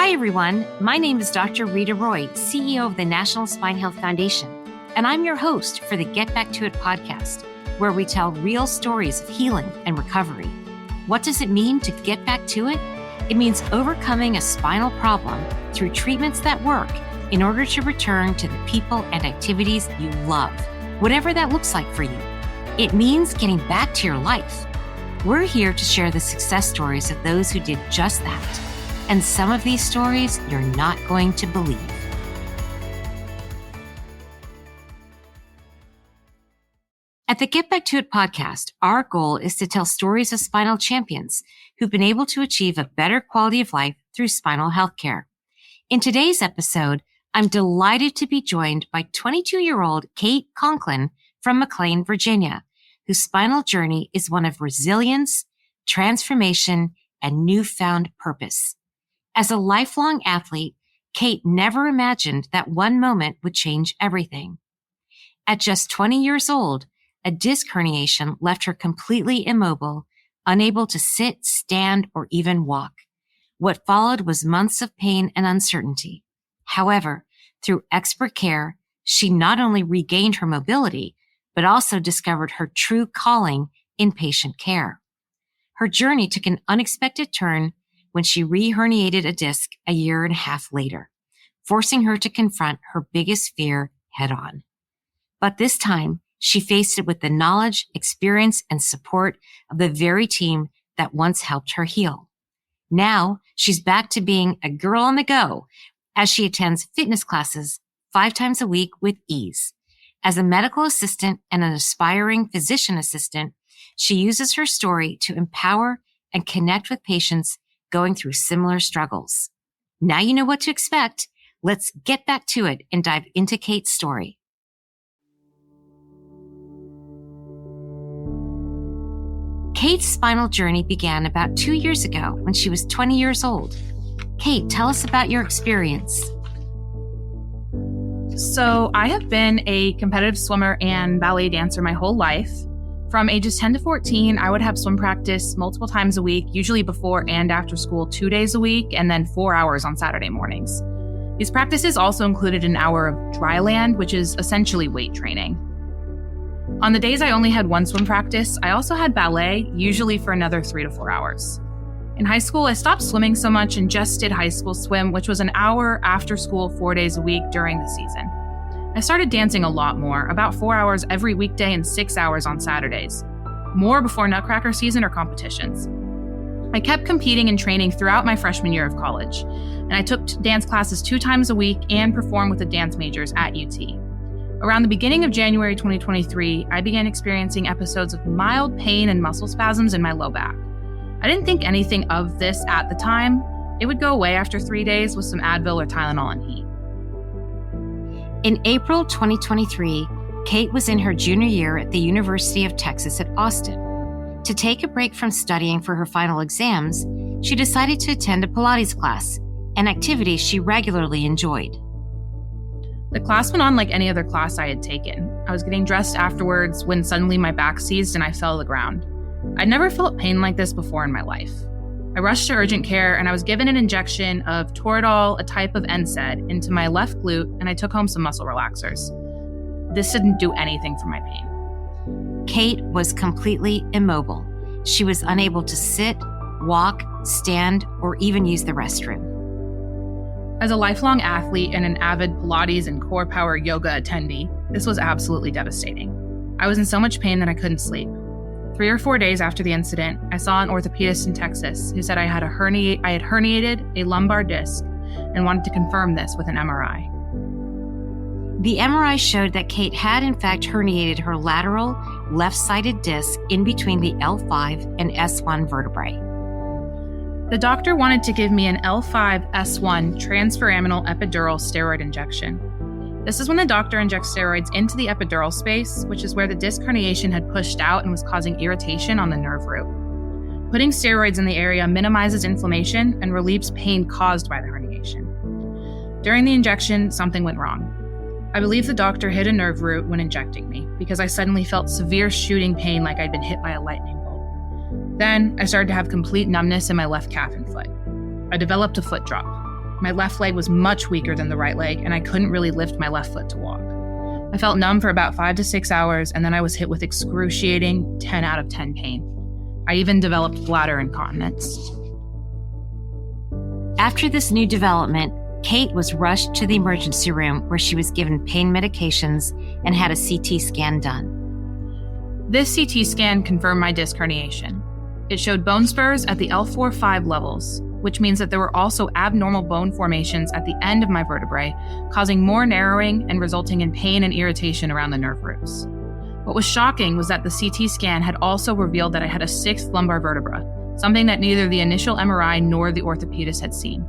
Hi, everyone. My name is Dr. Rita Roy, CEO of the National Spine Health Foundation, and I'm your host for the Get Back to It podcast, where we tell real stories of healing and recovery. What does it mean to get back to it? It means overcoming a spinal problem through treatments that work in order to return to the people and activities you love, whatever that looks like for you. It means getting back to your life. We're here to share the success stories of those who did just that. And some of these stories you're not going to believe. At the Get Back to It podcast, our goal is to tell stories of spinal champions who've been able to achieve a better quality of life through spinal health care. In today's episode, I'm delighted to be joined by 22-year-old Kate Conklin from McLean, Virginia, whose spinal journey is one of resilience, transformation, and newfound purpose. As a lifelong athlete, Kate never imagined that one moment would change everything. At just 20 years old, a disc herniation left her completely immobile, unable to sit, stand, or even walk. What followed was months of pain and uncertainty. However, through expert care, she not only regained her mobility, but also discovered her true calling in patient care. Her journey took an unexpected turn when she re-herniated a disc a year and a half later, forcing her to confront her biggest fear head-on. But this time, she faced it with the knowledge, experience, and support of the very team that once helped her heal. Now, she's back to being a girl on the go as she attends fitness classes 5 times a week with ease. As a medical assistant and an aspiring physician assistant, she uses her story to empower and connect with patients going through similar struggles. Now you know what to expect. Let's get back to it and dive into Kate's story. Kate's spinal journey began about 2 years ago when she was 20 years old. Kate, tell us about your experience. So I have been a competitive swimmer and ballet dancer my whole life. From ages 10 to 14, I would have swim practice multiple times a week, usually before and after school 2 days a week, and then 4 hours on Saturday mornings. These practices also included an hour of dry land, which is essentially weight training. On the days I only had one swim practice, I also had ballet, usually for another 3 to 4 hours. In high school, I stopped swimming so much and just did high school swim, which was an hour after school 4 days a week during the season. I started dancing a lot more, about 4 hours every weekday and 6 hours on Saturdays, more before Nutcracker season or competitions. I kept competing and training throughout my freshman year of college, and I took dance classes 2 times a week and performed with the dance majors at UT. Around the beginning of January 2023, I began experiencing episodes of mild pain and muscle spasms in my low back. I didn't think anything of this at the time. It would go away after 3 days with some Advil or Tylenol and heat. In April 2023, Kate was in her junior year at the University of Texas at Austin. To take a break from studying for her final exams, she decided to attend a Pilates class, an activity she regularly enjoyed. The class went on like any other class I had taken. I was getting dressed afterwards when suddenly my back seized and I fell to the ground. I'd never felt pain like this before in my life. I rushed to urgent care and I was given an injection of Toradol, a type of NSAID, into my left glute, and I took home some muscle relaxers. This didn't do anything for my pain. Kate was completely immobile. She was unable to sit, walk, stand, or even use the restroom. As a lifelong athlete and an avid Pilates and core power yoga attendee, this was absolutely devastating. I was in so much pain that I couldn't sleep. 3 or 4 days after the incident, I saw an orthopedist in Texas who said I had herniated a lumbar disc and wanted to confirm this with an MRI. The MRI showed that Kate had in fact herniated her lateral left-sided disc in between the L5 and S1 vertebrae. The doctor wanted to give me an L5-S1 transforaminal epidural steroid injection. This is when the doctor injects steroids into the epidural space, which is where the disc herniation had pushed out and was causing irritation on the nerve root. Putting steroids in the area minimizes inflammation and relieves pain caused by the herniation. During the injection, something went wrong. I believe the doctor hit a nerve root when injecting me because I suddenly felt severe shooting pain like I'd been hit by a lightning bolt. Then I started to have complete numbness in my left calf and foot. I developed a foot drop. My left leg was much weaker than the right leg, and I couldn't really lift my left foot to walk. I felt numb for about 5 to 6 hours, and then I was hit with excruciating 10 out of 10 pain. I even developed bladder incontinence. After this new development, Kate was rushed to the emergency room where she was given pain medications and had a CT scan done. This CT scan confirmed my disc herniation. It showed bone spurs at the L4-5 levels, which means that there were also abnormal bone formations at the end of my vertebrae, causing more narrowing and resulting in pain and irritation around the nerve roots. What was shocking was that the CT scan had also revealed that I had a 6th lumbar vertebra, something that neither the initial MRI nor the orthopedist had seen.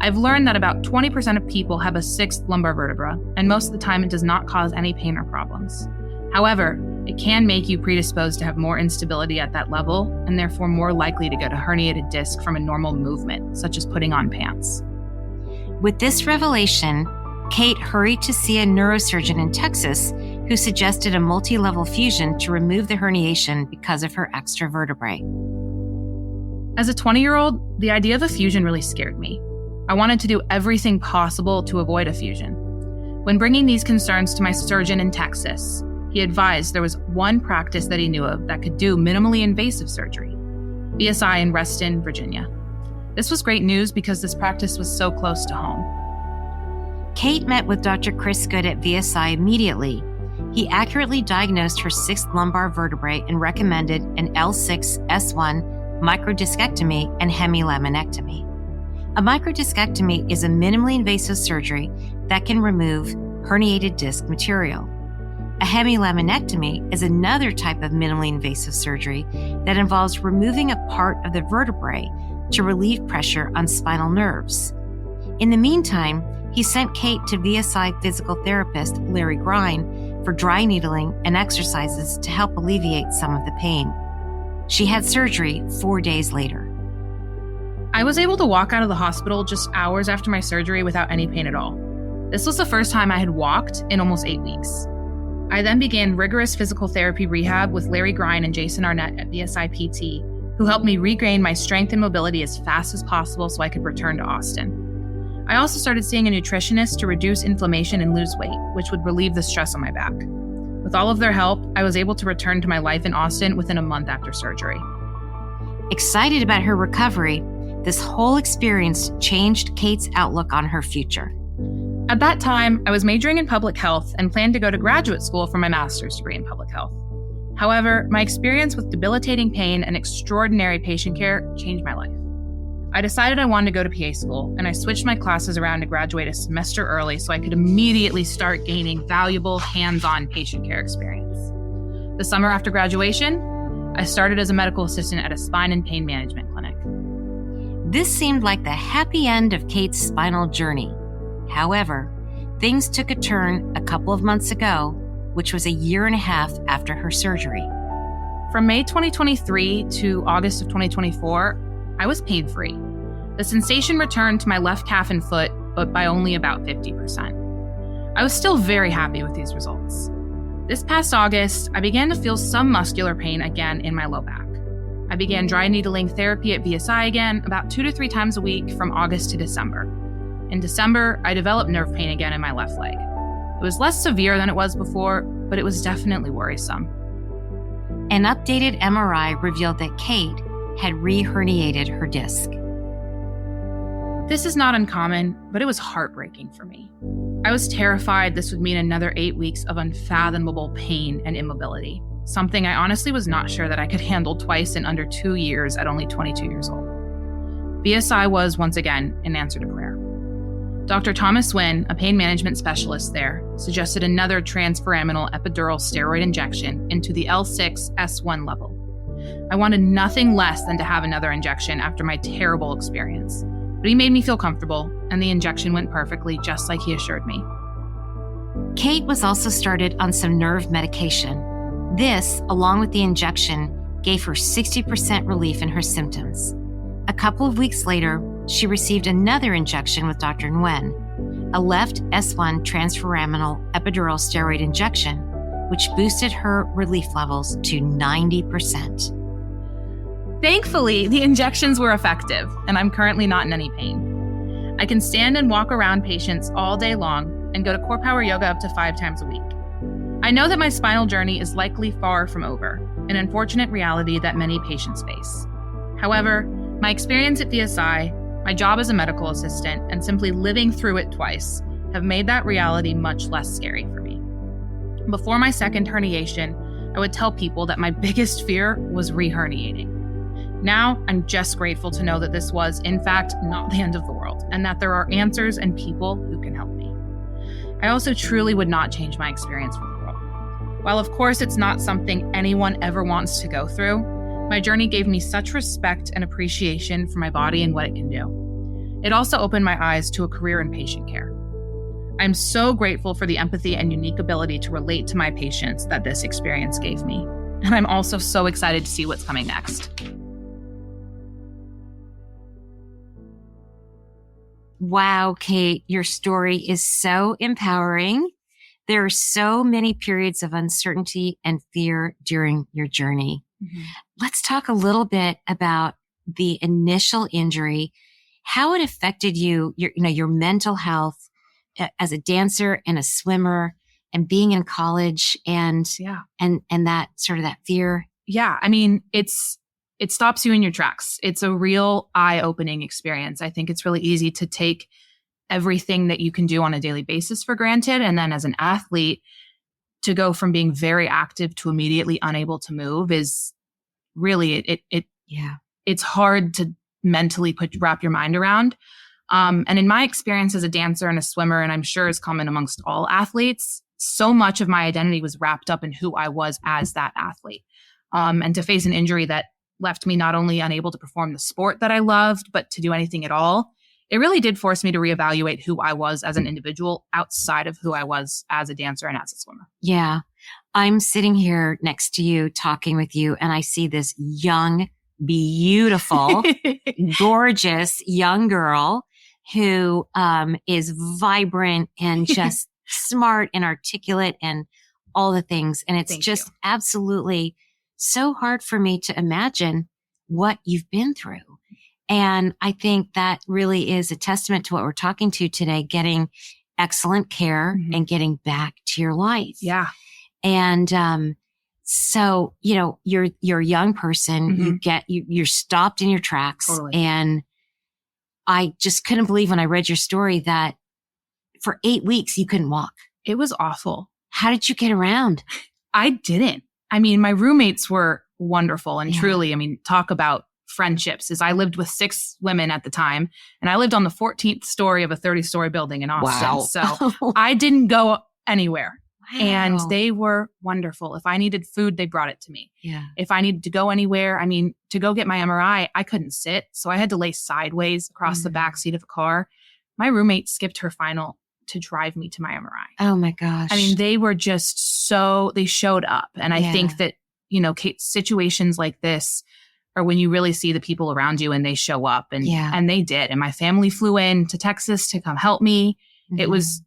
I've learned that about 20% of people have a 6th lumbar vertebra, and most of the time it does not cause any pain or problems. However, it can make you predisposed to have more instability at that level, and therefore more likely to get a herniated disc from a normal movement, such as putting on pants. With this revelation, Kate hurried to see a neurosurgeon in Texas who suggested a multi-level fusion to remove the herniation because of her extra vertebrae. As a 20-year-old, the idea of a fusion really scared me. I wanted to do everything possible to avoid a fusion. When bringing these concerns to my surgeon in Texas, he advised there was one practice that he knew of that could do minimally invasive surgery, VSI in Reston, Virginia. This was great news because this practice was so close to home. Kate met with Dr. Chris Good at VSI immediately. He accurately diagnosed her 6th lumbar vertebrae and recommended an L6-S1 microdiscectomy and hemilaminectomy. A microdiscectomy is a minimally invasive surgery that can remove herniated disc material. A hemilaminectomy is another type of minimally invasive surgery that involves removing a part of the vertebrae to relieve pressure on spinal nerves. In the meantime, he sent Kate to VSI physical therapist Larry Grine for dry needling and exercises to help alleviate some of the pain. She had surgery 4 days later. I was able to walk out of the hospital just hours after my surgery without any pain at all. This was the first time I had walked in almost 8 weeks. I then began rigorous physical therapy rehab with Larry Grine and Jason Arnett at VSI PT, who helped me regain my strength and mobility as fast as possible so I could return to Austin. I also started seeing a nutritionist to reduce inflammation and lose weight, which would relieve the stress on my back. With all of their help, I was able to return to my life in Austin within a month after surgery. Excited about her recovery, this whole experience changed Kate's outlook on her future. At that time, I was majoring in public health and planned to go to graduate school for my master's degree in public health. However, my experience with debilitating pain and extraordinary patient care changed my life. I decided I wanted to go to PA school, and I switched my classes around to graduate a semester early so I could immediately start gaining valuable hands-on patient care experience. The summer after graduation, I started as a medical assistant at a spine and pain management clinic. This seemed like the happy end of Kate's spinal journey. However, things took a turn a couple of months ago, which was a 1.5 years after her surgery. From May 2023 to August of 2024, I was pain-free. The sensation returned to my left calf and foot, but by only about 50%. I was still very happy with these results. This past August, I began to feel some muscular pain again in my low back. I began dry needling therapy at VSI again about 2 to 3 times a week from August to December. In December, I developed nerve pain again in my left leg. It was less severe than it was before, but it was definitely worrisome. An updated MRI revealed that Kate had re-herniated her disc. This is not uncommon, but it was heartbreaking for me. I was terrified this would mean another 8 weeks of unfathomable pain and immobility, something I honestly was not sure that I could handle twice in under 2 years at only 22 years old. VSI was, once again, an answer to prayer. Dr. Thomas Wynn, a pain management specialist there, suggested another transforaminal epidural steroid injection into the L6-S1 level. I wanted nothing less than to have another injection after my terrible experience, but he made me feel comfortable, and the injection went perfectly, just like he assured me. Kate was also started on some nerve medication. This, along with the injection, gave her 60% relief in her symptoms. A couple of weeks later, she received another injection with Dr. Nguyen, a left S1 transforaminal epidural steroid injection, which boosted her relief levels to 90%. Thankfully, the injections were effective, and I'm currently not in any pain. I can stand and walk around patients all day long and go to core power yoga up to 5 times a week. I know that my spinal journey is likely far from over, an unfortunate reality that many patients face. However, my experience at DSI, my job as a medical assistant, and simply living through it twice have made that reality much less scary for me. Before my second herniation, I would tell people that my biggest fear was re-herniating. Now, I'm just grateful to know that this was, in fact, not the end of the world, and that there are answers and people who can help me. I also truly would not change my experience for the world. While of course it's not something anyone ever wants to go through, my journey gave me such respect and appreciation for my body and what it can do. It also opened my eyes to a career in patient care. I'm so grateful for the empathy and unique ability to relate to my patients that this experience gave me. And I'm also so excited to see what's coming next. Wow, Kate, your story is so empowering. There are so many periods of uncertainty and fear during your journey. Mm-hmm. Let's talk a little bit about the initial injury, how it affected you, your mental health as a dancer and a swimmer and being in college and that sort of that fear. Yeah. I mean, it stops you in your tracks. It's a real eye-opening experience. I think it's really easy to take everything that you can do on a daily basis for granted. And then as an athlete, to go from being very active to immediately unable to move is really, it's hard to mentally wrap your mind around. And in my experience as a dancer and a swimmer, and I'm sure is common amongst all athletes, so much of my identity was wrapped up in who I was as that athlete. And to face an injury that left me not only unable to perform the sport that I loved, but to do anything at all, it really did force me to reevaluate who I was as an individual outside of who I was as a dancer and as a swimmer. Yeah. I'm sitting here next to you talking with you, and I see this young, beautiful, gorgeous young girl who is vibrant and just smart and articulate and all the things. And it's just absolutely so hard for me to imagine what you've been through. And I think that really is a testament to what we're talking to today, getting excellent care and getting back to your life. Yeah. And, so, you're a young person, you're stopped in your tracks. Totally. And I just couldn't believe when I read your story that for 8 weeks you couldn't walk. It was awful. How did you get around? I didn't. I mean, my roommates were wonderful and truly, I mean, talk about friendships. As I lived with 6 women at the time, and I lived on the 14th story of a 30-story building in Austin. Wow. So I didn't go anywhere. Wow. And they were wonderful. If I needed food, they brought it to me. Yeah. If I needed to go anywhere, I mean, to go get my MRI, I couldn't sit. So I had to lay sideways across the back seat of a car. My roommate skipped her final to drive me to my MRI. Oh my gosh. I mean, they were just they showed up. And I think that, situations like this are when you really see the people around you and they show up and they did. And my family flew in to Texas to come help me. It was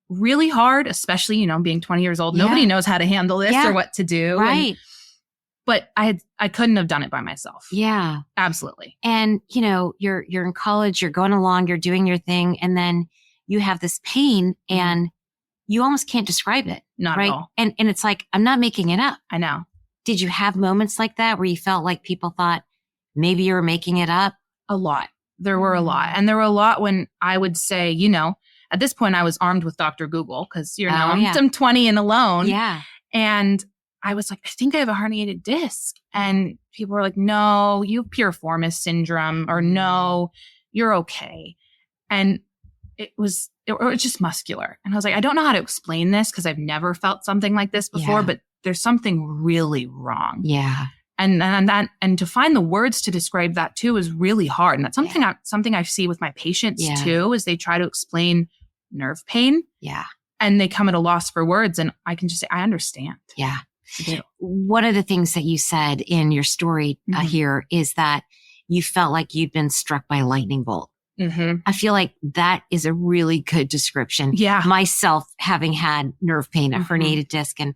really hard, especially, being 20 years old. Nobody knows how to handle this or what to do. Right. But I couldn't have done it by myself. Yeah. Absolutely. And, you're in college, you're going along, you're doing your thing, and then you have this pain and you almost can't describe it. Not at all. And it's like, I'm not making it up. I know. Did you have moments like that where you felt like people thought maybe you were making it up? A lot. There were a lot. And there were a lot when I would say, at this point I was armed with Dr. Google because, I'm 20 and alone. Yeah. And I was like, I think I have a herniated disc. And people were like, no, you have piriformis syndrome, or no, you're okay. And it was just muscular. And I was like, I don't know how to explain this because I've never felt something like this before, but there's something really wrong. Yeah. And to find the words to describe that too is really hard. And that's something I see with my patients too, is they try to explain nerve pain. Yeah. And they come at a loss for words. And I can just say, I understand. Yeah. One of the things that you said in your story here is that you felt like you'd been struck by a lightning bolt. I feel like that is a really good description. Yeah. Myself having had nerve pain, a herniated disc, and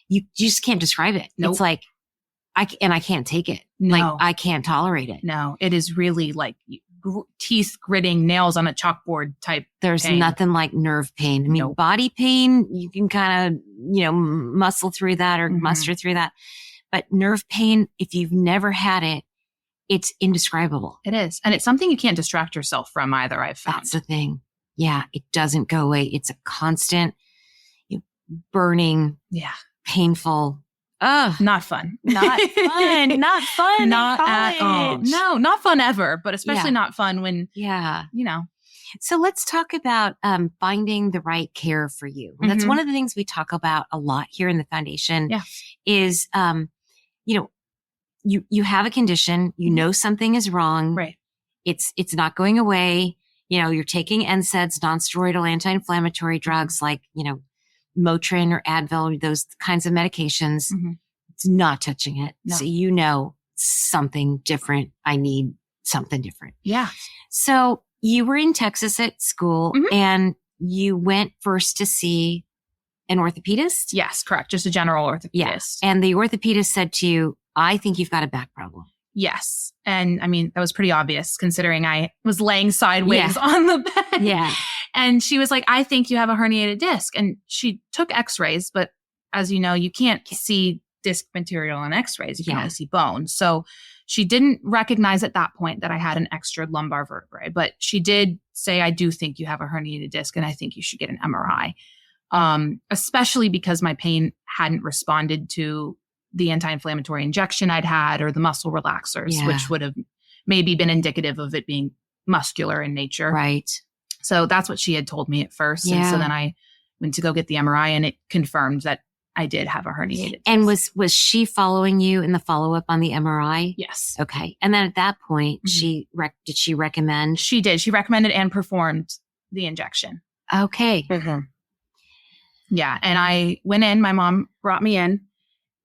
you just can't describe it. Nope. It's like, I can't take it. No. Like, I can't tolerate it. No, it is really like teeth gritting nails on a chalkboard type. There's pain. nothing like nerve pain. I mean, Nope. body pain, you can kind of, muscle through that or muster through that. But nerve pain, if you've never had it, it's indescribable. It is. And it's something you can't distract yourself from either, I've found. That's the thing. Yeah, it doesn't go away. It's a constant burning, painful. Not fun. Not fun. Not fun. Not at all. No, not fun ever, but especially not fun when, So let's talk about finding the right care for you. And that's one of the things we talk about a lot here in the foundation is, you have a condition, you know something is wrong. Right. It's not going away. You're taking NSAIDs, non-steroidal anti-inflammatory drugs like, Motrin or Advil, those kinds of medications. It's not touching it. No. So something different. I need something different. Yeah. So you were in Texas at school and you went first to see an orthopedist? Yes, correct. Just a general orthopedist. Yes. And the orthopedist said to you, I think you've got a back problem. Yes. And I mean, that was pretty obvious considering I was laying sideways on the bed. Yeah. And she was like, I think you have a herniated disc. And she took x-rays, but as you know, you can't see disc material on x-rays. You can only see bone. So she didn't recognize at that point that I had an extra lumbar vertebrae, but she did say, I do think you have a herniated disc and I think you should get an MRI. Especially because my pain hadn't responded to the anti-inflammatory injection I'd had or the muscle relaxers, which would have maybe been indicative of it being muscular in nature. Right. So that's what she had told me at first. Yeah. And so then I went to go get the MRI and it confirmed that I did have a herniated disc. And was she following you in the follow-up on the MRI? Yes. Okay. And then at that point, did she recommend? She did. She recommended and performed the injection. Okay. Yeah. And I went in, my mom brought me in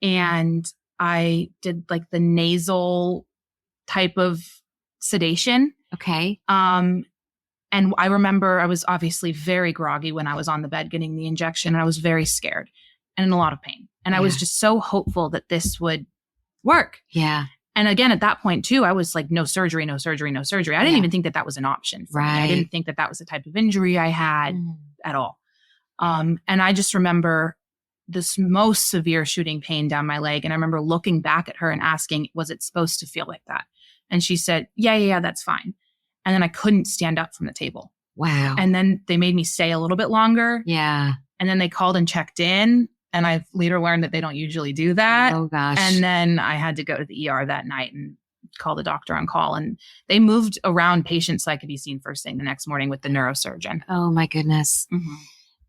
and I did like the nasal type of sedation. Okay. And I remember I was obviously very groggy when I was on the bed getting the injection and I was very scared and in a lot of pain. And I was just so hopeful that this would work. Yeah. And again, at that point too, I was like, no surgery, no surgery, no surgery. I didn't even think that that was an option for me. I didn't think that that was the type of injury I had at all. And I just remember this most severe shooting pain down my leg. And I remember looking back at her and asking, was it supposed to feel like that? And she said, yeah, that's fine. And then I couldn't stand up from the table. Wow. And then they made me stay a little bit longer. Yeah. And then they called and checked in. And I've later learned that they don't usually do that. Oh, gosh. And then I had to go to the ER that night and call the doctor on call. And they moved around patients so I could be seen first thing the next morning with the neurosurgeon. Oh, my goodness.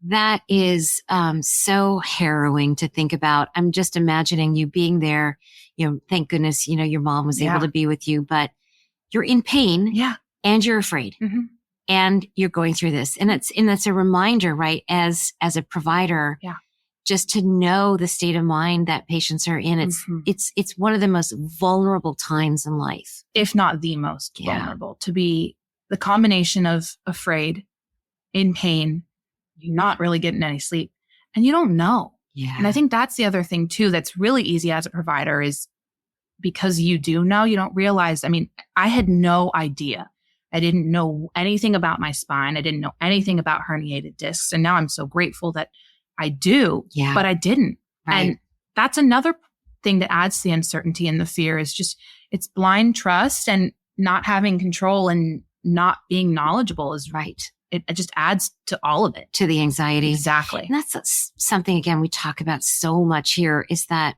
That is so harrowing to think about. I'm just imagining you being there. Thank goodness, your mom was able to be with you, but you're in pain. Yeah. And you're afraid. And you're going through this. And it's a reminder, right? As a provider, just to know the state of mind that patients are in. It's one of the most vulnerable times in life. If not the most vulnerable, to be the combination of afraid, in pain, you're not really getting any sleep, and you don't know. Yeah. And I think that's the other thing too that's really easy as a provider is because you do know, you don't realize. I mean, I had no idea. I didn't know anything about my spine. I didn't know anything about herniated discs. And now I'm so grateful that I do, but I didn't. Right. And that's another thing that adds to the uncertainty and the fear is just, it's blind trust and not having control and not being knowledgeable is right. It just adds to all of it. To the anxiety. Exactly. And that's something, again, we talk about so much here is that,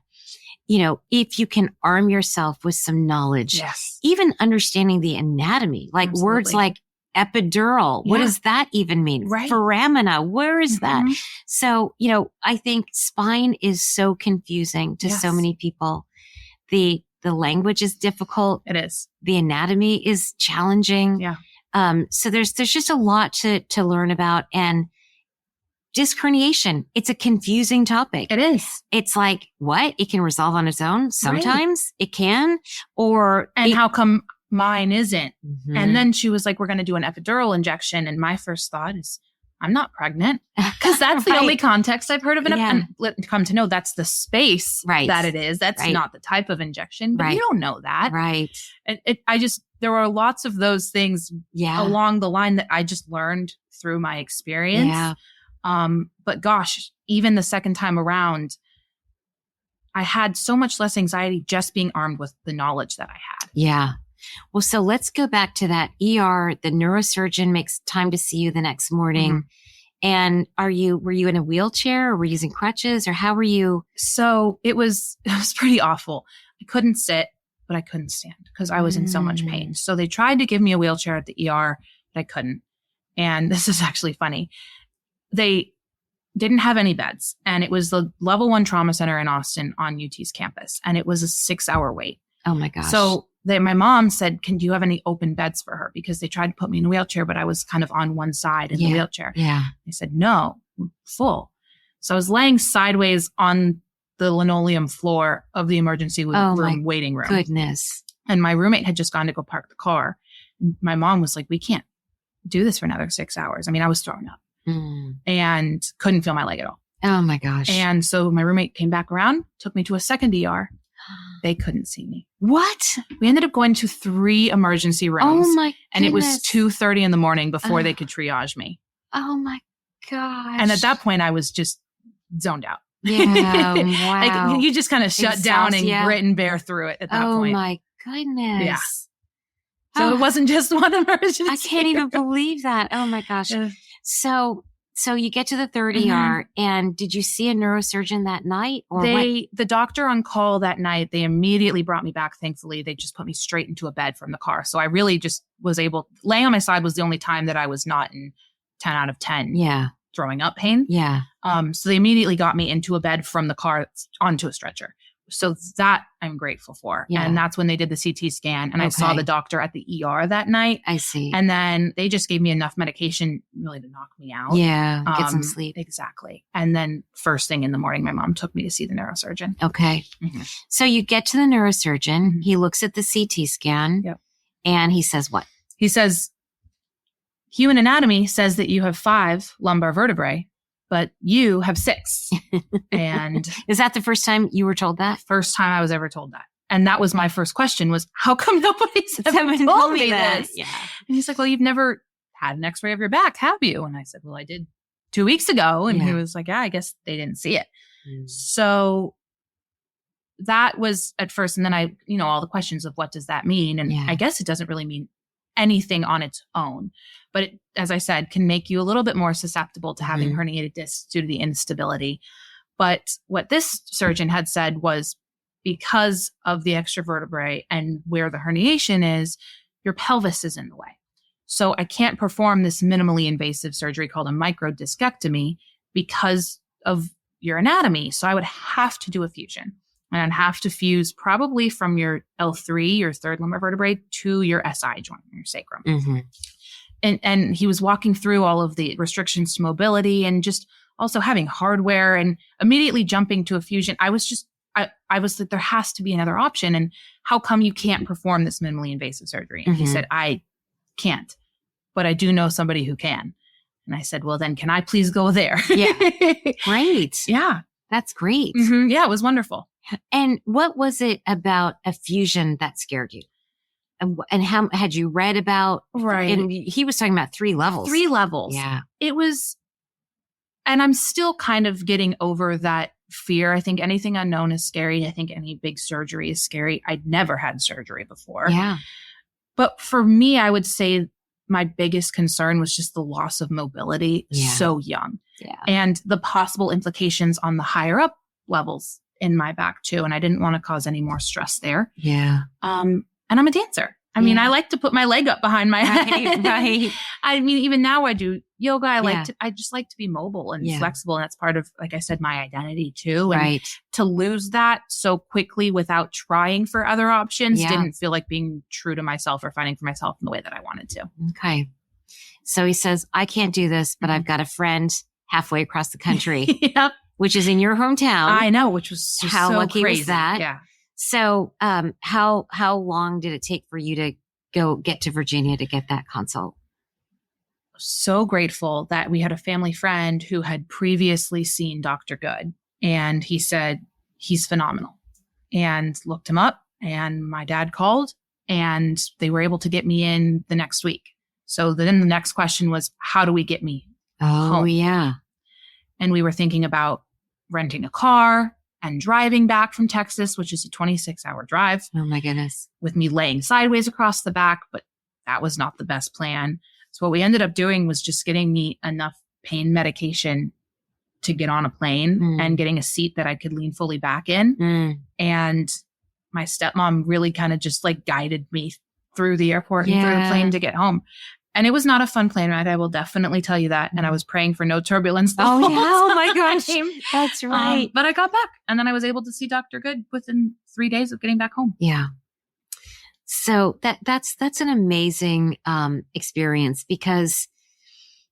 if you can arm yourself with some knowledge, even understanding the anatomy, like words like epidural, what does that even mean? Right. Foramina, where is that? So, I think spine is so confusing to so many people. The language is difficult. It is. The anatomy is challenging. Yeah. So there's just a lot to learn about. And disc herniation, it's a confusing topic. It is. It's like, what? It can resolve on its own? Sometimes it can. And how come mine isn't? And then she was like, we're going to do an epidural injection. And my first thought is, I'm not pregnant. Because that's the only context I've heard of it. And come to know that's the space that it is. That's not the type of injection. But you don't know that. Right. there were lots of those things along the line that I just learned through my experience. Yeah. But gosh, even the second time around, I had so much less anxiety just being armed with the knowledge that I had. Yeah. Well, so let's go back to that ER. The neurosurgeon makes time to see you the next morning. And were you in a wheelchair or were you using crutches or how were you? So it was pretty awful. I couldn't sit, but I couldn't stand because I was in so much pain. So they tried to give me a wheelchair at the ER, but I couldn't. And this is actually funny. They didn't have any beds. And it was the level 1 trauma center in Austin on UT's campus. And it was a 6-hour wait. Oh my gosh. So my mom said, do you have any open beds for her? Because they tried to put me in a wheelchair, but I was kind of on one side in the wheelchair. Yeah. I said, no, I'm full. So I was laying sideways on the linoleum floor of the emergency room waiting room. Goodness. And my roommate had just gone to go park the car. And my mom was like, we can't do this for another 6 hours. I mean, I was throwing up and couldn't feel my leg at all. Oh my gosh. And so my roommate came back around, took me to a second ER. They couldn't see me. What? We ended up going to 3 emergency rooms. Oh my goodness. And it was 2:30 in the morning before they could triage me. Oh my gosh. And at that point, I was just zoned out. Yeah. Wow. Like, you just kind of shut down and grit and bear through it at that point. Oh my goodness. Yeah. So it wasn't just one emergency. I can't even believe that. Oh my gosh. So you get to the third ER, and did you see a neurosurgeon that night? Or the doctor on call that night, they immediately brought me back. Thankfully, they just put me straight into a bed from the car. So I really just was laying on my side was the only time that I was not in 10 out of 10 throwing up pain. Yeah. So they immediately got me into a bed from the car onto a stretcher. So that I'm grateful for. Yeah. And that's when they did the CT scan. And I saw the doctor at the ER that night. I see. And then they just gave me enough medication really to knock me out. Yeah. Get some sleep. Exactly. And then first thing in the morning, my mom took me to see the neurosurgeon. Okay. So you get to the neurosurgeon. He looks at the CT scan. Yep. And he says what? He says, human anatomy says that you have 5 lumbar vertebrae, but you have 6. And is that the first time you were told that? First time I was ever told that. And that was my first question was, how come nobody's ever told me this? Yeah. And he's like, well, you've never had an x-ray of your back, have you? And I said, well, I did 2 weeks ago. And he was like, yeah, I guess they didn't see it. So that was at first. And then all the questions of what does that mean? And I guess it doesn't really mean anything on its own. But it, as I said, can make you a little bit more susceptible to having herniated discs due to the instability. But what this surgeon had said was because of the extra vertebrae and where the herniation is, your pelvis is in the way. So I can't perform this minimally invasive surgery called a microdiscectomy because of your anatomy. So I would have to do a fusion. And I'd have to fuse probably from your L3, your third lumbar vertebrae, to your SI joint, your sacrum. And he was walking through all of the restrictions to mobility and just also having hardware and immediately jumping to a fusion. I was like, there has to be another option. And how come you can't perform this minimally invasive surgery? And he said, I can't, but I do know somebody who can. And I said, well, then can I please go there? Yeah. Great. Yeah. That's great. Yeah, it was wonderful. And what was it about a fusion that scared you? And how had you read about? Right. And he was talking about 3 levels. 3 levels. Yeah. It was, and I'm still kind of getting over that fear. I think anything unknown is scary. I think any big surgery is scary. I'd never had surgery before. Yeah. But for me, I would say my biggest concern was just the loss of mobility so young. Yeah. And the possible implications on the higher up levels in my back too. And I didn't want to cause any more stress there. Yeah. And I'm a dancer. I mean, I like to put my leg up behind my head. Right. I mean, even now I do yoga. I just like to be mobile and flexible. And that's part of, like I said, my identity too. And to lose that so quickly without trying for other options didn't feel like being true to myself or fighting for myself in the way that I wanted to. Okay. So he says, I can't do this, but I've got a friend halfway across the country, which is in your hometown. I know, which was just how so lucky crazy. was that? Yeah. So, how long did it take for you to go get to Virginia to get that consult? So grateful that we had a family friend who had previously seen Dr. Good, and he said, he's phenomenal, and looked him up. And my dad called and they were able to get me in the next week. So then the next question was, how do we get me home? Yeah. And we were thinking about renting a car and driving back from Texas, which is a 26-hour drive. Oh my goodness. With me laying sideways across the back, but that was not the best plan. So what we ended up doing was just getting me enough pain medication to get on a plane and getting a seat that I could lean fully back in. And my stepmom really kind of just like guided me through the airport and through the plane to get home. And it was not a fun plane ride. I will definitely tell you that. And I was praying for no turbulence. Oh my gosh. That's right. But I got back and then I was able to see Dr. Good within 3 days of getting back home. Yeah. So that's an amazing experience because,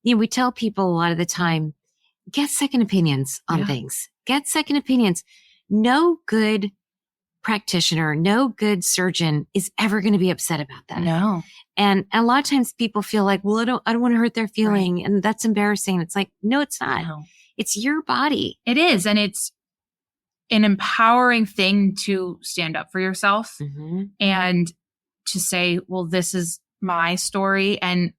you know, we tell people a lot of the time, get second opinions on things. Get second opinions. No good practitioner, no good surgeon is ever going to be upset about that. No. And a lot of times people feel like, well, I don't want to hurt their feeling. Right. And that's embarrassing. It's like, no, it's not. No. It's your body. It is. And it's an empowering thing to stand up for yourself and to say, well, this is my story. And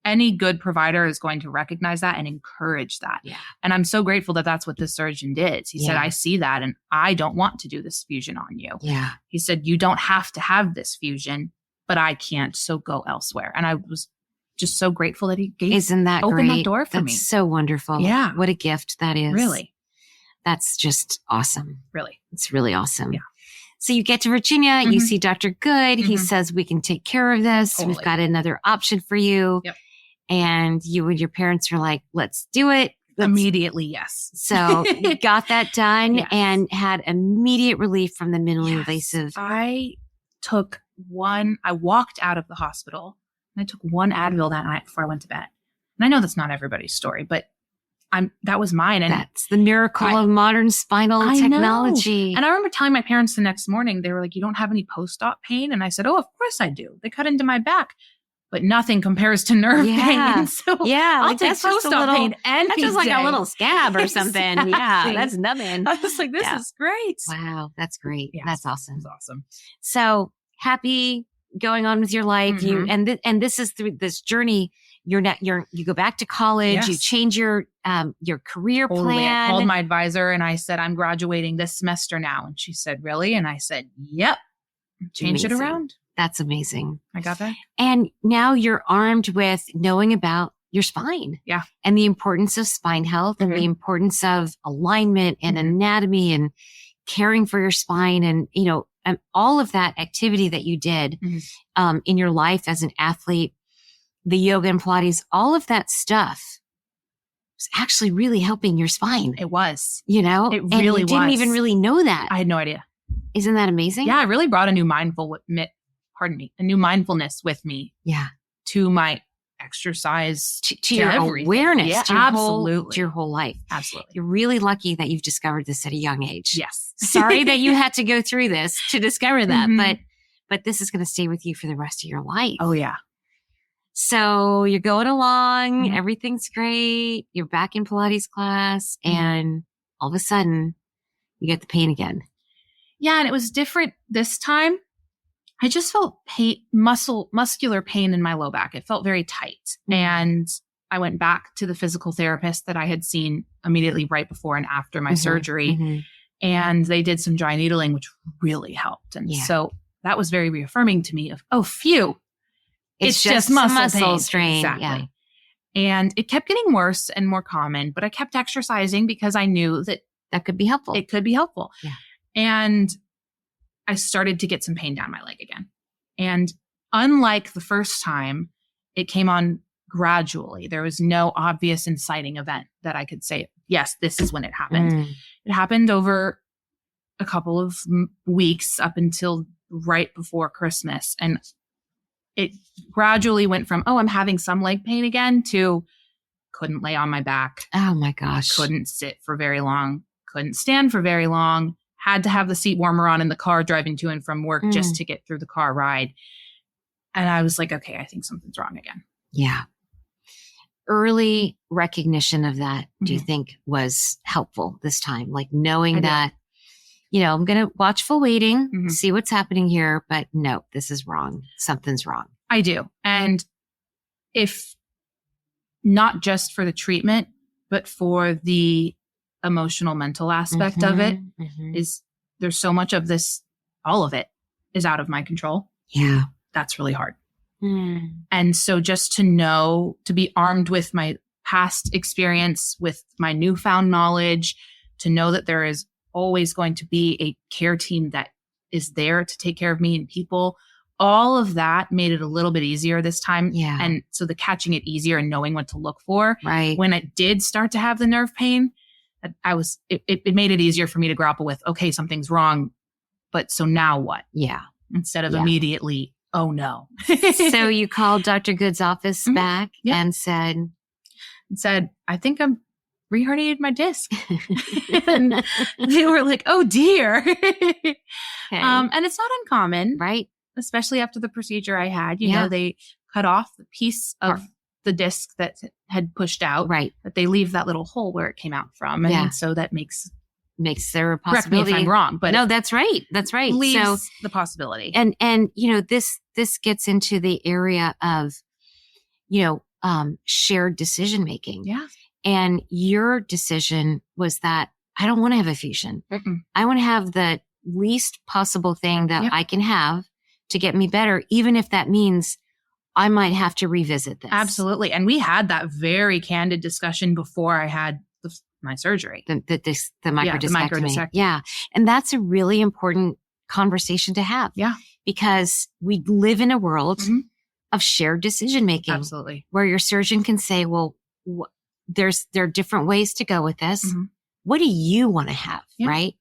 any good provider is going to recognize that and encourage that. Yeah. And I'm so grateful that that's what this surgeon did. He said, I see that and I don't want to do this fusion on you. Yeah. He said, you don't have to have this fusion, but I can't. So go elsewhere. And I was just so grateful that he opened that door for me. That's so wonderful. Yeah. What a gift that is. Really. That's just awesome. Really. It's really awesome. Yeah. So you get to Virginia, you see Dr. Good. He says, we can take care of this. Totally. We've got another option for you. Yep. And you and your parents are like, let's do it. Immediately, yes. So you got that done and had immediate relief from the minimally invasive. I walked out of the hospital and I took one Advil that night before I went to bed. And I know that's not everybody's story, but that was mine. And that's the miracle of modern spinal technology. Know. And I remember telling my parents the next morning, they were like, you don't have any post-op pain? And I said, oh, of course I do. They cut into my back. But nothing compares to nerve pain. So I'll take post-op pain and that's just like a little scab or something. Exactly. Yeah, that's nothing. I was like, this is great. Wow, that's great. Yes, that's awesome. That's awesome. So happy going on with your life. You and this is through this journey. You go back to college. You change your career plan. I called my advisor and I said, I'm graduating this semester now. And she said, really? And I said, yep. Change it around. That's amazing. I got that. And now you're armed with knowing about your spine. Yeah. And the importance of spine health and the importance of alignment and anatomy and caring for your spine and, you know, and all of that activity that you did in your life as an athlete, the yoga and Pilates, all of that stuff was actually really helping your spine. It was. You know? It really was. You didn't even really know that. I had no idea. Isn't that amazing? Yeah, it really brought a new mindfulness with me. Yeah. To my exercise, to your everything. Awareness, yeah, to your whole life. Absolutely. You're really lucky that you've discovered this at a young age. Yes. Sorry that you had to go through this to discover that, but this is going to stay with you for the rest of your life. Oh yeah. So you're going along, everything's great. You're back in Pilates class and all of a sudden you get the pain again. Yeah. And it was different this time. I just felt muscular pain in my low back. It felt very tight. And I went back to the physical therapist that I had seen immediately right before and after my surgery. And they did some dry needling, which really helped. And so that was very reaffirming to me of, oh, phew. It's just muscle strain. Exactly. Yeah. And it kept getting worse and more common, but I kept exercising because I knew that could be helpful. It could be helpful. Yeah. And I started to get some pain down my leg again. And unlike the first time, it came on gradually. There was no obvious inciting event that I could say, yes, this is when it happened. It happened over a couple of weeks up until right before Christmas. And it gradually went from, oh, I'm having some leg pain again to couldn't lay on my back. Oh my gosh. Couldn't sit for very long. Couldn't stand for very long. Had to have the seat warmer on in the car driving to and from work just to get through the car ride. And I was like, okay, I think something's wrong again. Yeah. Early recognition of that, do you think was helpful this time? Like knowing that I'm going to watchful waiting, see what's happening here. But no, this is wrong. Something's wrong. I do. And if not just for the treatment, but for the emotional, mental aspect of it, is there's so much of this, all of it is out of my control. Yeah. That's really hard. And so just to know, to be armed with my past experience, with my newfound knowledge, to know that there is always going to be a care team that is there to take care of me and people, all of that made it a little bit easier this time. Yeah. And so the catching it easier and knowing what to look for. Right. When I did start to have the nerve pain, it made it easier for me to grapple with, okay, something's wrong, but so now what? Yeah. Instead of immediately, oh no. So you called Dr. Good's office back and said, I think I'm re-herniated my disc. And they were like, oh dear. Okay. And it's not uncommon, right? Especially after the procedure I had, you know, they cut off the piece of the disc that had pushed out, right? But they leave that little hole where it came out from. And so that makes there a possibility. Correct me if I'm wrong, but no, that's right. That's right. Leaves the possibility. And, this gets into the area of, shared decision making. Yeah. And your decision was that I don't want to have a fusion. I want to have the least possible thing that I can have to get me better, even if that means I might have to revisit this. Absolutely. And we had that very candid discussion before I had my surgery. The microdiscectomy. Yeah. And that's a really important conversation to have. Yeah. Because we live in a world of shared decision making. Absolutely. Where your surgeon can say, well, there are different ways to go with this. What do you want to have? Yeah. Right.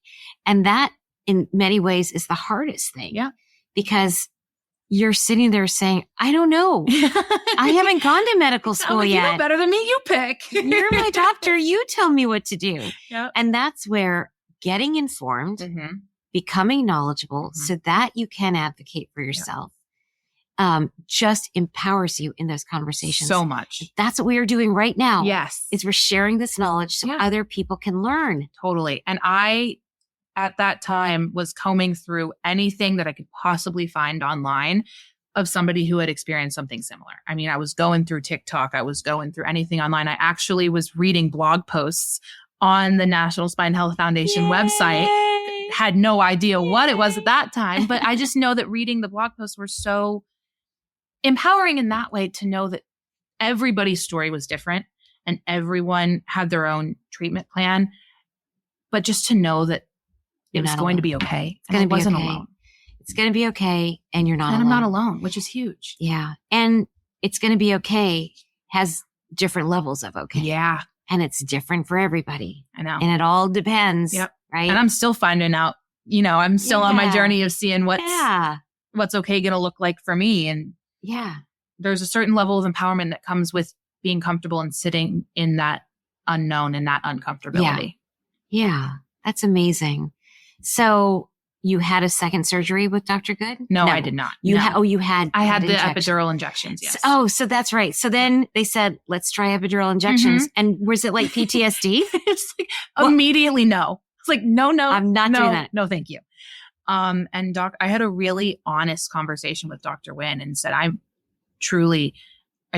And that in many ways is the hardest thing. Yeah. Because you're sitting there saying, I don't know. I haven't gone to medical school yet. You know better than me. You pick. You're my doctor. You tell me what to do. Yep. And that's where getting informed, becoming knowledgeable so that you can advocate for yourself, just empowers you in those conversations. So much. That's what we are doing right now. Yes. Is we're sharing this knowledge so other people can learn. Totally. And I, at that time, was combing through anything that I could possibly find online of somebody who had experienced something similar. I mean, I was going through TikTok. I was going through anything online. I actually was reading blog posts on the National Spine Health Foundation website. Had no idea what it was at that time, but I just know that reading the blog posts were so empowering in that way, to know that everybody's story was different and everyone had their own treatment plan, but just to know that it was going to be okay. It's going to be wasn't okay. alone. It's going to be okay. And you're not alone. And I'm not alone, which is huge. Yeah. And it's going to be okay has different levels of okay. Yeah. And it's different for everybody. I know. And it all depends. Yep. Right. And I'm still finding out, I'm still on my journey of seeing what's okay going to look like for me. And there's a certain level of empowerment that comes with being comfortable and sitting in that unknown and that uncomfortability. Yeah. That's amazing. So you had a second surgery with Dr. Good? No, I did not. You had. I had the epidural injections. Yes. So that's right. So then they said, let's try epidural injections. And was it like PTSD? It's like, immediately no. It's like, no, I'm not doing that. No, thank you. And I had a really honest conversation with Dr. Wynn and said, I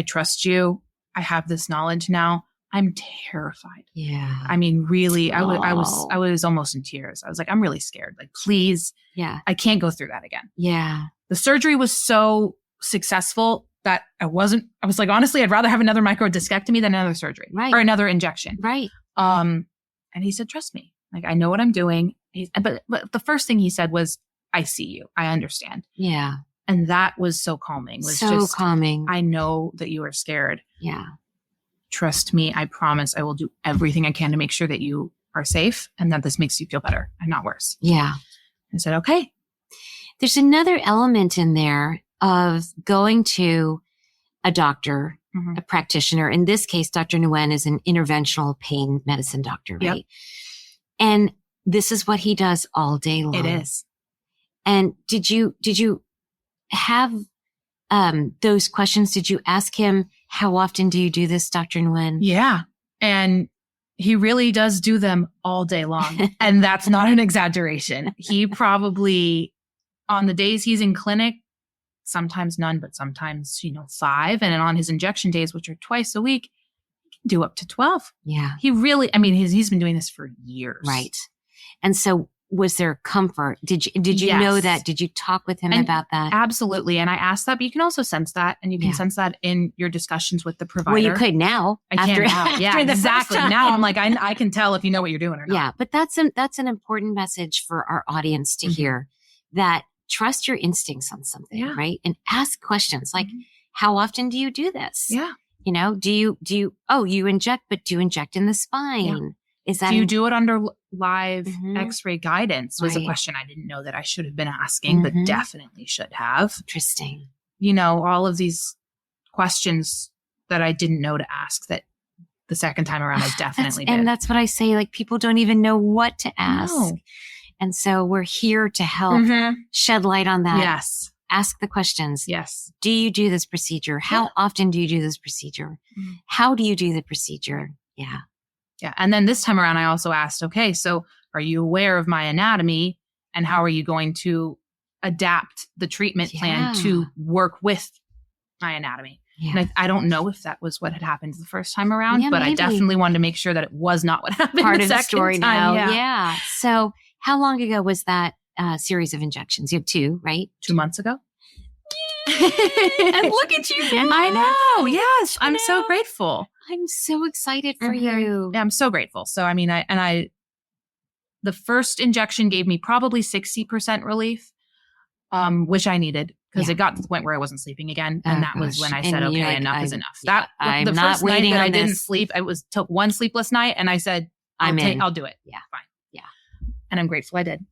trust you. I have this knowledge now. I'm terrified. Yeah. I mean, really, I was almost in tears. I was like, I'm really scared. Like, please. Yeah. I can't go through that again. Yeah. The surgery was so successful that I was like, honestly, I'd rather have another microdiscectomy than another surgery. Right. Or another injection. Right. And he said, trust me. Like, I know what I'm doing. But the first thing he said was, I see you. I understand. Yeah. And that was so calming. Calming. I know that you are scared. Yeah. Trust me. I promise I will do everything I can to make sure that you are safe and that this makes you feel better and not worse. Yeah. I said, okay. There's another element in there of going to a doctor, a practitioner. In this case, Dr. Nguyen is an interventional pain medicine doctor, right? Yep. And this is what he does all day long. It is. And did you have those questions? Did you ask him, how often do you do this, Dr. Nguyen? Yeah. And He really does do them all day long. And that's not an exaggeration. He probably, on the days he's in clinic, sometimes none, but sometimes, 5. And on his injection days, which are twice a week, he can do up to 12. Yeah. He really, he's been doing this for years. Right. And so was there comfort? Did you Yes. know that? Did you talk with him about that? Absolutely. And I asked that, but you can also sense that. And you can sense that in your discussions with the provider. Well, you could now. I can now. Yeah, exactly. Now Now I'm like, I can tell if you know what you're doing or not. Yeah. But that's an important message for our audience to hear, that trust your instincts on something, right? And ask questions like, how often do you do this? Yeah. Do you inject, but do you inject in the spine? Yeah. Is that do you do it under live X-ray guidance? Was a question I didn't know that I should have been asking, but definitely should have. Interesting. All of these questions that I didn't know to ask that the second time around I definitely did. And that's what I say, like, people don't even know what to ask. No. And so we're here to help shed light on that. Yes. Ask the questions. Yes. Do you do this procedure? How often do you do this procedure? How do you do the procedure? Yeah. Yeah. And then this time around, I also asked, okay, so are you aware of my anatomy and how are you going to adapt the treatment plan to work with my anatomy? Yeah. And I don't know if that was what had happened the first time around, but maybe. I definitely wanted to make sure that it was not what happened Part the of the story time. now. Yeah. So how long ago was that series of injections? You had 2, right? 2 months ago. And look at you. Yeah. I know. Yes. I'm so grateful. I'm so excited for you. Yeah, I'm so grateful. So, the first injection gave me probably 60% relief, which I needed because it got to the point where I wasn't sleeping again. And that was when I said, okay, enough is enough. I'm the not first waiting night that on I this. didn't sleep, took one sleepless night and I said, I'll do it. Yeah. Fine. Yeah. And I'm grateful I did.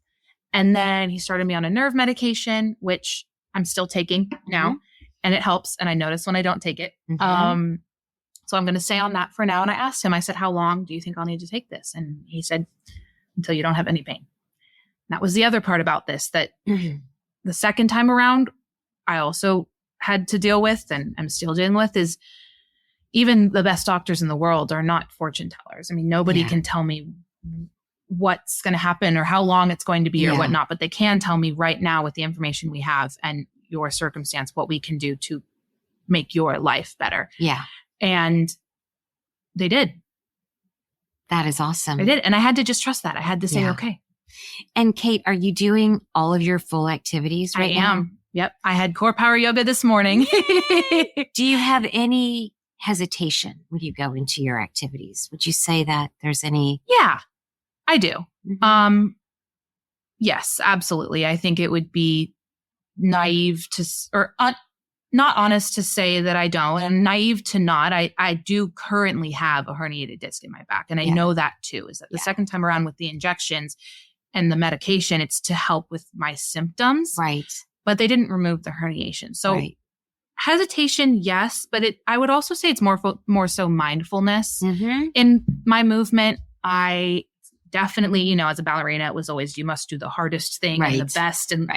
And then he started me on a nerve medication, which I'm still taking now. And it helps. And I notice when I don't take it. So I'm going to stay on that for now. And I asked him, I said, how long do you think I'll need to take this? And he said, until you don't have any pain. And that was the other part about this, that the second time around, I also had to deal with, and I'm still dealing with, is even the best doctors in the world are not fortune tellers. Nobody can tell me what's going to happen or how long it's going to be or whatnot, but they can tell me right now with the information we have and your circumstance, what we can do to make your life better. Yeah. And they did. That is awesome. They did. And I had to just trust that. I had to say, okay. And Kate, are you doing all of your full activities right now? I am. Yep. I had core power yoga this morning. Do you have any hesitation when you go into your activities? Would you say that there's any? Yeah, I do. Yes, absolutely. I think it would be naive not honest to say that I don't, and naive to not. I do currently have a herniated disc in my back. And I know that too, is that the second time around with the injections and the medication, it's to help with my symptoms. Right. But they didn't remove the herniation. So hesitation, yes, but I would also say it's more so mindfulness in my movement. I definitely, as a ballerina, it was always, you must do the hardest thing and the best. And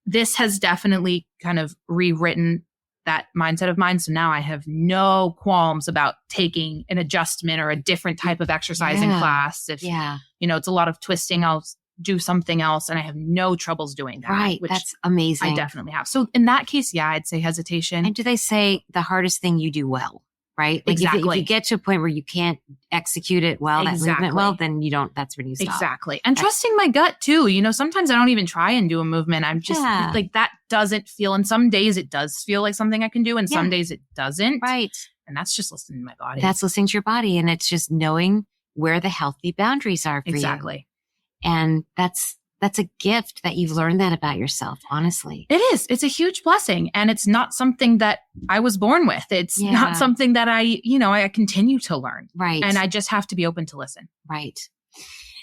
this has definitely kind of rewritten that mindset of mine. So now I have no qualms about taking an adjustment or a different type of exercise in class. If, it's a lot of twisting, I'll do something else. And I have no troubles doing that. Right. That's amazing. I definitely have. So in that case, I'd say hesitation. And do they say the hardest thing you do well? Right? Like exactly. If you get to a point where you can't execute it well, that movement well, then you don't, that's when you stop. Exactly. And trusting my gut too. Sometimes I don't even try and do a movement. I'm just like, that doesn't feel, and some days it does feel like something I can do and some days it doesn't. Right. And that's just listening to my body. That's listening to your body. And it's just knowing where the healthy boundaries are for you. Exactly. And that's a gift that you've learned that about yourself, honestly. It is. It's a huge blessing. And it's not something that I was born with. It's not something that I continue to learn. Right. And I just have to be open to listen. Right.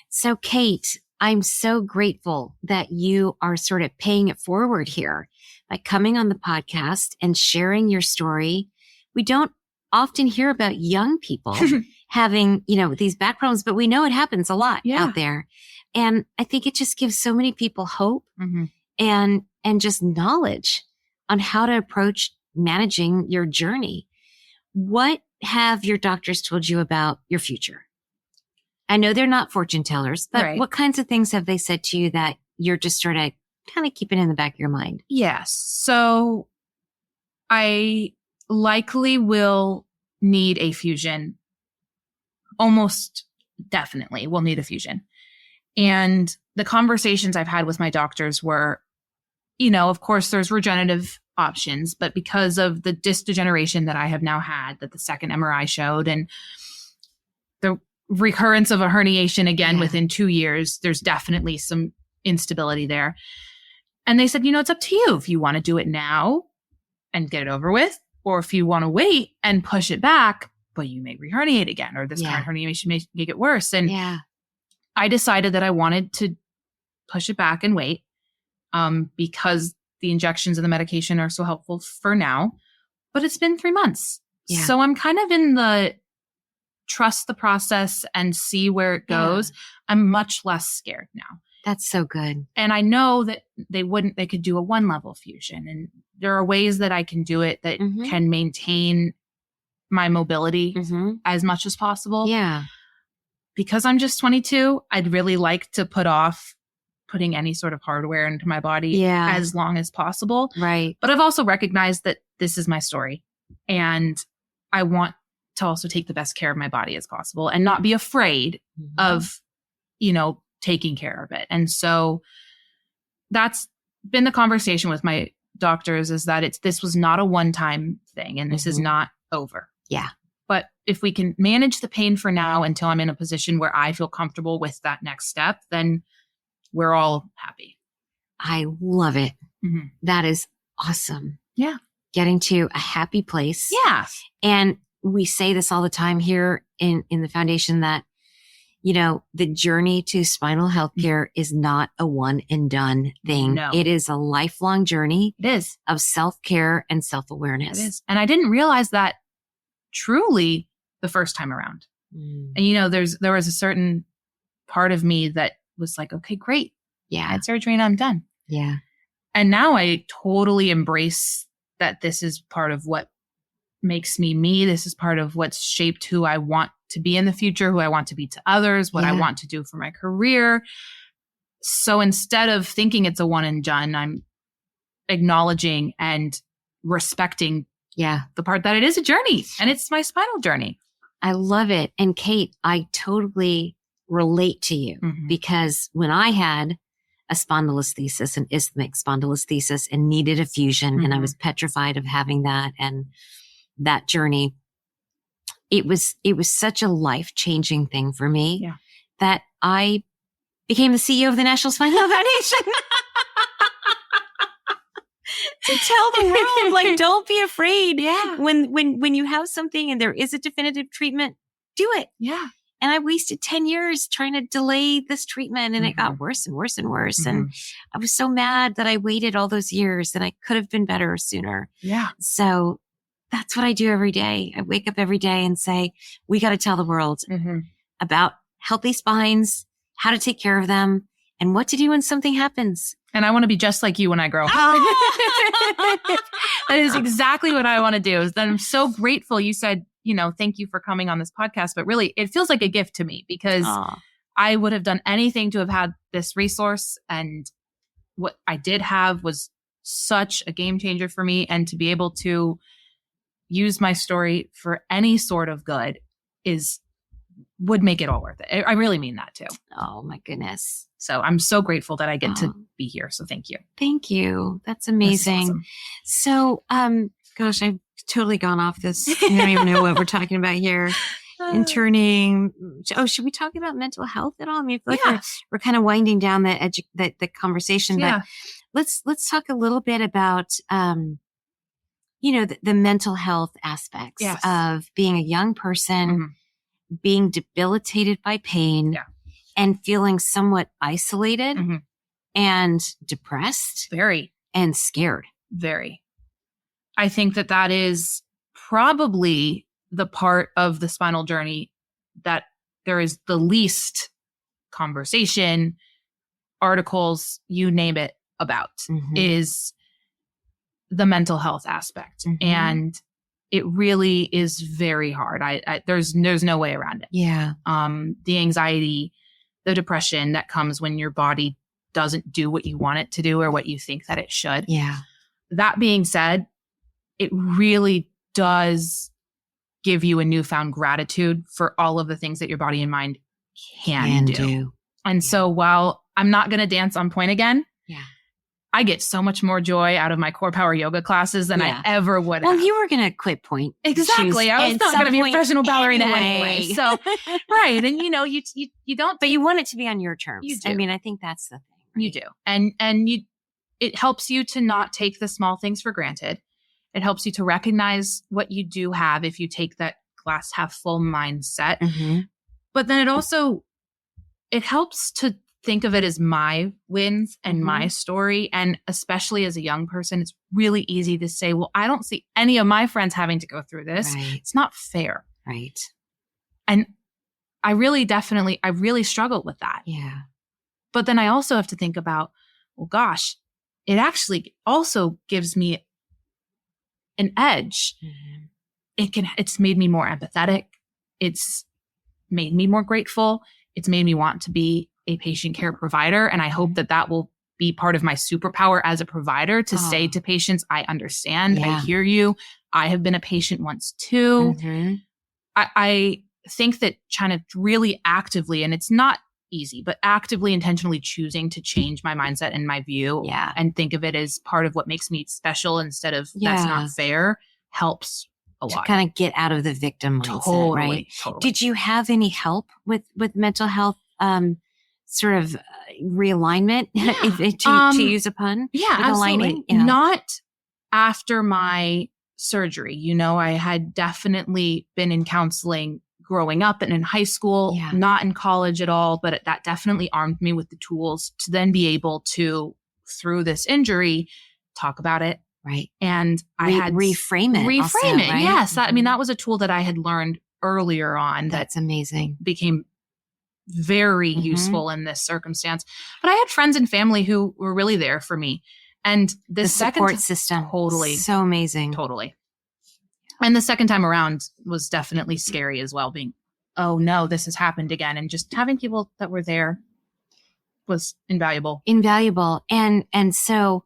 So Kate, I'm so grateful that you are sort of paying it forward here by coming on the podcast and sharing your story. We don't often hear about young people having, these back problems, but we know it happens a lot out there. And I think it just gives so many people hope and just knowledge on how to approach managing your journey. What have your doctors told you about your future? I know they're not fortune tellers, but Right. what kinds of things have they said to you that you're just sort of kind of keeping in the back of your mind? Yes. So I likely will need a fusion. Almost definitely will need a fusion. And the conversations I've had with my doctors were, of course, there's regenerative options, but because of the disc degeneration that I have now had, that the second MRI showed, and the recurrence of a herniation again within 2 years, there's definitely some instability there. And they said, it's up to you if you want to do it now and get it over with, or if you want to wait and push it back, but you may reherniate again, or this current herniation may get worse. And I decided that I wanted to push it back and wait because the injections and the medication are so helpful for now. But it's been 3 months. Yeah. So I'm kind of in the trust the process and see where it goes. Yeah. I'm much less scared now. That's so good. And I know that they could do a 1-level fusion. And there are ways that I can do it that can maintain my mobility as much as possible. Yeah. Because I'm just 22, I'd really like to put off putting any sort of hardware into my body as long as possible. Right. But I've also recognized that this is my story. And I want to also take the best care of my body as possible and not be afraid of, taking care of it. And so that's been the conversation with my doctors, is that this was not a one-time thing and this is not over. Yeah. But if we can manage the pain for now until I'm in a position where I feel comfortable with that next step, then we're all happy. I love it. That is awesome. Yeah. Getting to a happy place. Yeah. And we say this all the time here in the foundation that, the journey to spinal healthcare is not a one and done thing. No. It is a lifelong journey. It is. Of self-care and self-awareness. It is. And I didn't realize that truly the first time around. And, there was a certain part of me that was like, okay, great. Yeah. I had surgery and I'm done. Yeah. And now I totally embrace that this is part of what makes me me. This is part of what's shaped who I want to be in the future, who I want to be to others, what I want to do for my career. So instead of thinking it's a one and done, I'm acknowledging and respecting the part that it is a journey, and it's my spinal journey. I love it. And Kate, I totally relate to you because when I had a spondylolisthesis, an isthmic spondylolisthesis, and needed a fusion, and I was petrified of having that and that journey, it was such a life-changing thing for me that I became the CEO of the National Spinal Foundation. To tell the world, like, don't be afraid. Yeah. When you have something and there is a definitive treatment, do it. Yeah. And I wasted 10 years trying to delay this treatment, and it got worse and worse and worse. And I was so mad that I waited all those years, and I could have been better sooner. Yeah. So that's what I do every day. I wake up every day and say, we got to tell the world about healthy spines, how to take care of them, and what to do when something happens. And I want to be just like you when I grow up. That is exactly what I want to do. I'm so grateful you said, thank you for coming on this podcast. But really, it feels like a gift to me because I would have done anything to have had this resource. And what I did have was such a game changer for me. And to be able to use my story for any sort of good would make it all worth it. I really mean that too. Oh my goodness. So I'm so grateful that I get to be here. So thank you. Thank you. That's amazing. That's awesome. So, gosh, I've totally gone off this. I don't even know what we're talking about here. Interning. Oh, should we talk about mental health at all? I mean, I feel like we're kind of winding down the conversation, but let's talk a little bit about, the mental health aspects of being a young person, being debilitated by pain and feeling somewhat isolated and depressed. Very. And scared. Very. I think that is probably the part of the spinal journey that there is the least conversation, articles, you name it, about is the mental health aspect. And it really is very hard. There's no way around it. Yeah. The anxiety, the depression that comes when your body doesn't do what you want it to do or what you think that it should. Yeah. That being said, it really does give you a newfound gratitude for all of the things that your body and mind can do. And so while I'm not going to dance on point again, I get so much more joy out of my core power yoga classes than I ever would have. Well, you were going to quit point. Exactly. I was not going to be a professional ballerina anyway. So, right. And you don't. But you want it to be on your terms. You do. I mean, I think that's the thing. Right? You do. And it helps you to not take the small things for granted. It helps you to recognize what you do have if you take that glass half full mindset. Mm-hmm. But then it helps to think of it as my wins and my story. And especially as a young person, it's really easy to say, well, I don't see any of my friends having to go through this. Right. It's not fair. Right. And I really struggled with that. Yeah. But then I also have to think about, well, gosh, it actually also gives me an edge. Mm-hmm. It's made me more empathetic. It's made me more grateful. It's made me want to be a patient care provider. And I hope that will be part of my superpower as a provider to say to patients, I understand, I hear you. I have been a patient once too. Mm-hmm. I think that trying to really actively, and it's not easy, but actively, intentionally choosing to change my mindset and my view and think of it as part of what makes me special instead of that's not fair helps a lot. To kind of get out of the victim mindset, right? Totally. Did you have any help with mental health sort of realignment, to use a pun? Yeah, absolutely. Not after my surgery. I had definitely been in counseling growing up and in high school, not in college at all, but that definitely armed me with the tools to then be able to, through this injury, talk about it. Right. And I had reframe it. Right? Yes. That was a tool that I had learned earlier on. That's amazing. Became very useful in this circumstance. But I had friends and family who were really there for me. And the support system. Totally. So amazing. Totally. And the second time around was definitely scary as well, being, oh no, this has happened again. And just having people that were there was invaluable. Invaluable. And so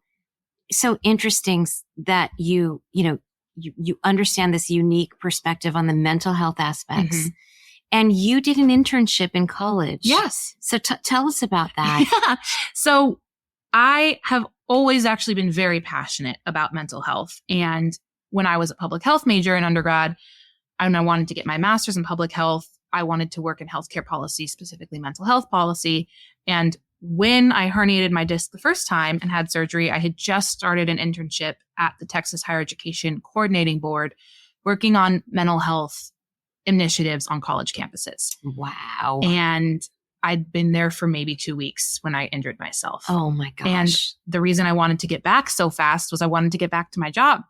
interesting that you understand this unique perspective on the mental health aspects. Mm-hmm. And you did an internship in college. Yes. So tell us about that. Yeah. So I have always actually been very passionate about mental health. And when I was a public health major in undergrad, and I wanted to get my master's in public health, I wanted to work in healthcare policy, specifically mental health policy. And when I herniated my disc the first time and had surgery, I had just started an internship at the Texas Higher Education Coordinating Board, working on mental health initiatives on college campuses. Wow. And I'd been there for maybe 2 weeks when I injured myself. Oh my gosh. And the reason I wanted to get back so fast was I wanted to get back to my job.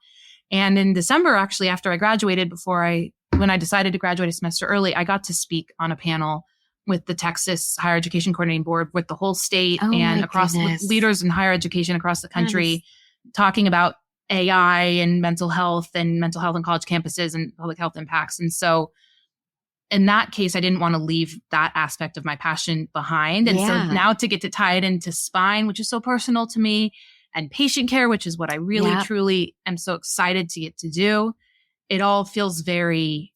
And in December, actually, after I graduated, when I decided to graduate a semester early, I got to speak on a panel with the Texas Higher Education Coordinating Board, with the whole state and with leaders in higher education across the country, talking about AI and mental health on college campuses and public health impacts. And so in that case, I didn't want to leave that aspect of my passion behind. And so now to get to tie it into spine, which is so personal to me, and patient care, which is what I really, truly am so excited to get to do. It all feels very,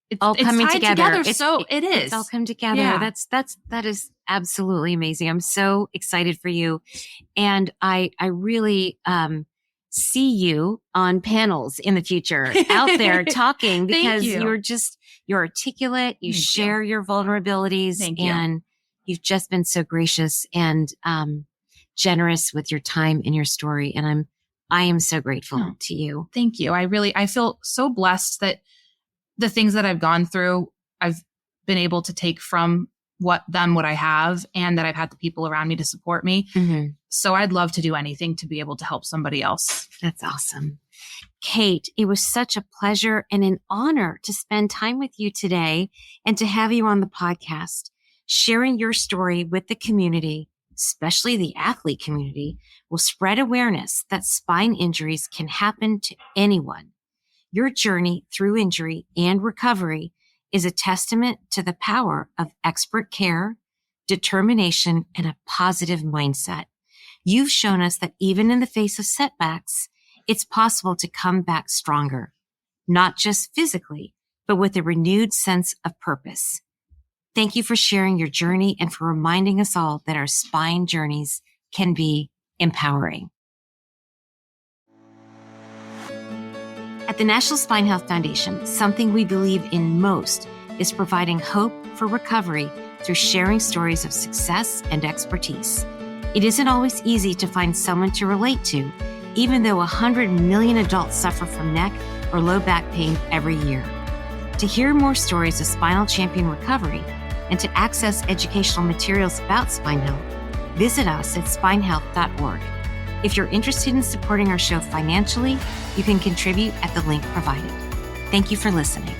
it's coming together. It is. It's all come together. Yeah. That is absolutely amazing. I'm so excited for you. And I really, see you on panels in the future out there talking, because you're articulate. You share your vulnerabilities. Thank you. And you've just been so gracious and, generous with your time and your story. And I am so grateful to you. Thank you. I feel so blessed that the things that I've gone through, I've been able to take from what I have, and that I've had the people around me to support me. Mm-hmm. So I'd love to do anything to be able to help somebody else. That's awesome. Kate, it was such a pleasure and an honor to spend time with you today and to have you on the podcast, sharing your story with the community, especially the athlete community, will spread awareness that spine injuries can happen to anyone. Your journey through injury and recovery is a testament to the power of expert care, determination, and a positive mindset. You've shown us that even in the face of setbacks, it's possible to come back stronger, not just physically, but with a renewed sense of purpose. Thank you for sharing your journey and for reminding us all that our spine journeys can be empowering. At the National Spine Health Foundation, something we believe in most is providing hope for recovery through sharing stories of success and expertise. It isn't always easy to find someone to relate to, even though 100 million adults suffer from neck or low back pain every year. To hear more stories of spinal champion recovery and to access educational materials about spine health, visit us at spinehealth.org. If you're interested in supporting our show financially, you can contribute at the link provided. Thank you for listening.